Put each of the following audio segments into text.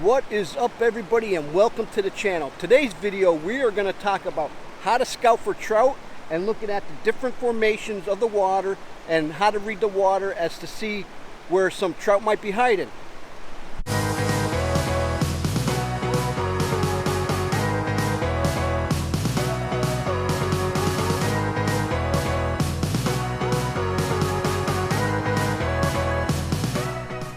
What is up, everybody, and welcome to the channel. Today's video we are going to talk about how to scout for trout and looking at the different formations of the water and how to read the water as to see where some trout might be hiding.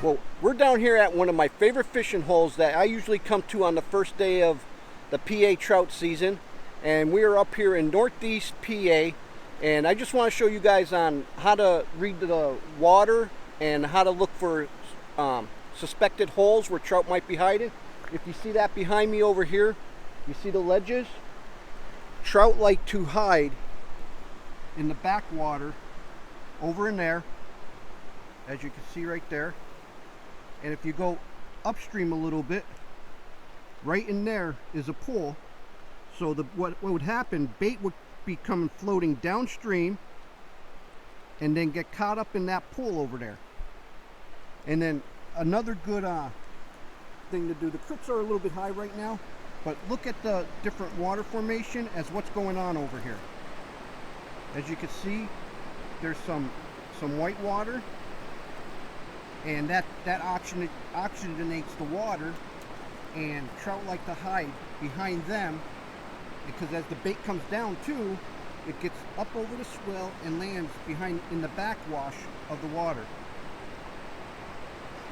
Well, we're down here at one of my favorite fishing holes that I usually come to on the first day of the PA trout season, and we are up here in northeast PA, and I just want to show you guys on how to read the water and how to look for suspected holes where trout might be hiding. If you see that behind me over here, you see the ledges? Trout like to hide in the backwater over in there, as you can see right there. And if you go upstream a little bit, right in there is a pool. So what would happen, bait would be coming floating downstream and then get caught up in that pool over there. And then another good thing to do, the creeks are a little bit high right now, but look at the different water formation as what's going on over here. As you can see, there's some white water, and that oxygenates the water, and trout like to hide behind them because as the bait comes down too, it gets up over the swell and lands behind in the backwash of the water.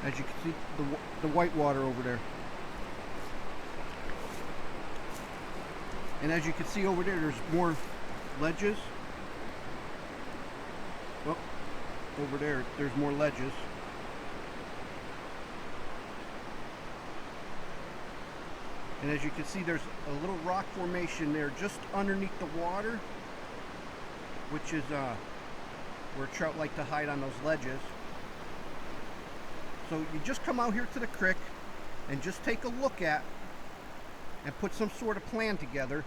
As you can see, the white water over there. And as you can see over there, there's more ledges. Oh, over there, there's more ledges. And as you can see, there's a little rock formation there just underneath the water, which is where trout like to hide on those ledges. So you just come out here to the creek and just take a look at and put some sort of plan together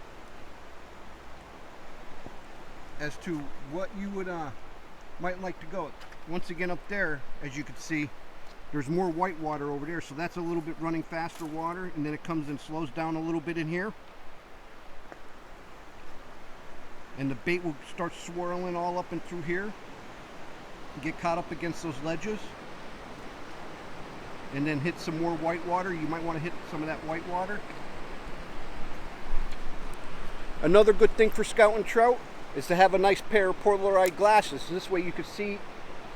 as to what you would might like to go. Once again, up there, as you can see, there's more white water over there, so that's a little bit running faster water, and then it comes and slows down a little bit in here. And the bait will start swirling all up and through here and get caught up against those ledges. And then hit some more white water. You might want to hit some of that white water. Another good thing for scouting trout is to have a nice pair of polarized glasses. This way you can see.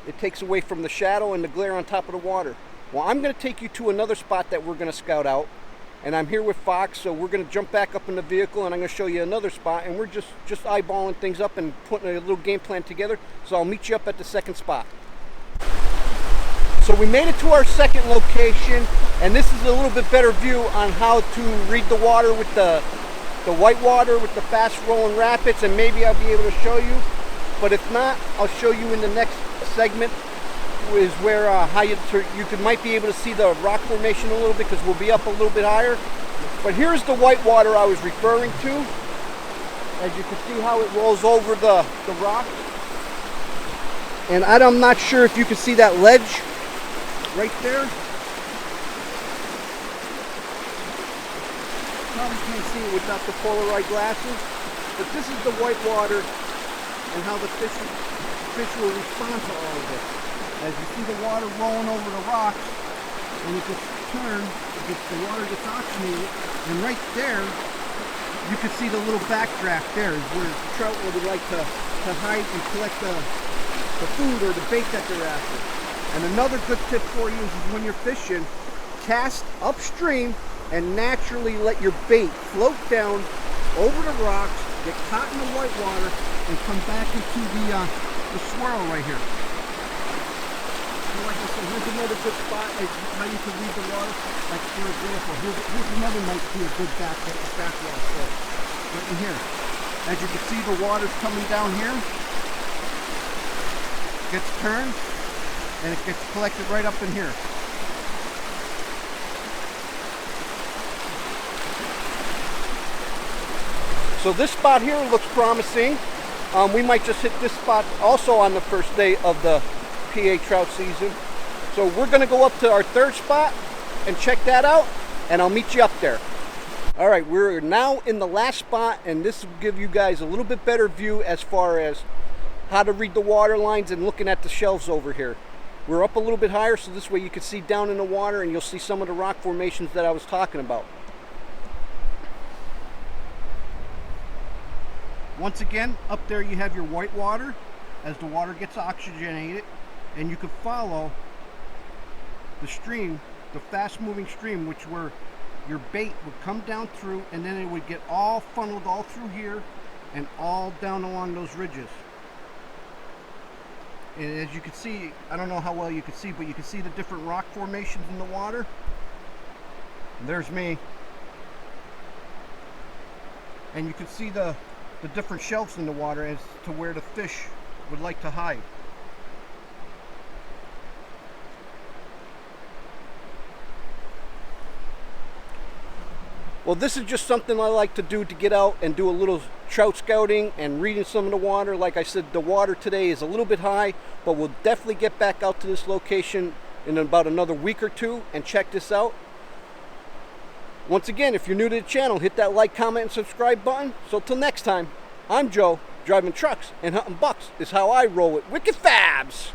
It takes away from the shadow and the glare on top of the water. Well, I'm going to take you to another spot that we're going to scout out, and I'm here with Fabz, so we're going to jump back up in the vehicle and I'm going to show you another spot, and we're just eyeballing things up and putting a little game plan together. So I'll meet you up at the second spot. So we made it to our second location, and this is a little bit better view on how to read the water with the white water with the fast rolling rapids, and maybe I'll be able to show you. But if not, I'll show you in the next segment, is where how you might be able to see the rock formation a little bit, because we'll be up a little bit higher. But here's the white water I was referring to. As you can see how it rolls over the rock. And I'm not sure if you can see that ledge right there. Probably can't see it without the polarized glasses. But this is the white water and how the fish will respond to all of this. As you see the water rolling over the rocks, and it gets turned, the water gets oxygenated, and right there, you can see the little backdraft there is where trout would like to hide and collect the food or the bait that they're after. And another good tip for you is when you're fishing, cast upstream and naturally let your bait float down over the rocks, get caught in the white water, and come back into the swirl right here. So like I said, here's another good spot how you can read the water. Like for example, here's another might be a good backwash spot. Right in here. As you can see, the water's coming down here. Gets turned, and it gets collected right up in here. So this spot here looks promising. We might just hit this spot also on the first day of the PA trout season. So we're going to go up to our third spot and check that out. and I'll meet you up there. All right, we're now in the last spot, and this will give you guys a little bit better view as far as how to read the water lines and looking at the shelves over here. We're up a little bit higher, so this way you can see down in the water and you'll see some of the rock formations that I was talking about. Once again, up there you have your white water as the water gets oxygenated, and you can follow the stream, the fast moving stream, which where your bait would come down through, and then it would get all funneled all through here and all down along those ridges. And as you can see, I don't know how well you can see, but you can see the different rock formations in the water. And there's me. And you can see the different shelves in the water as to where the fish would like to hide. Well, this is just something I like to do to get out and do a little trout scouting and reading some of the water. Like I said, the water today is a little bit high, but we'll definitely get back out to this location in about another week or two and check this out. Once again, if you're new to the channel, hit that like, comment, and subscribe button. So till next time, I'm Joe. Driving trucks and hunting bucks is how I roll it. Wicked Fabz!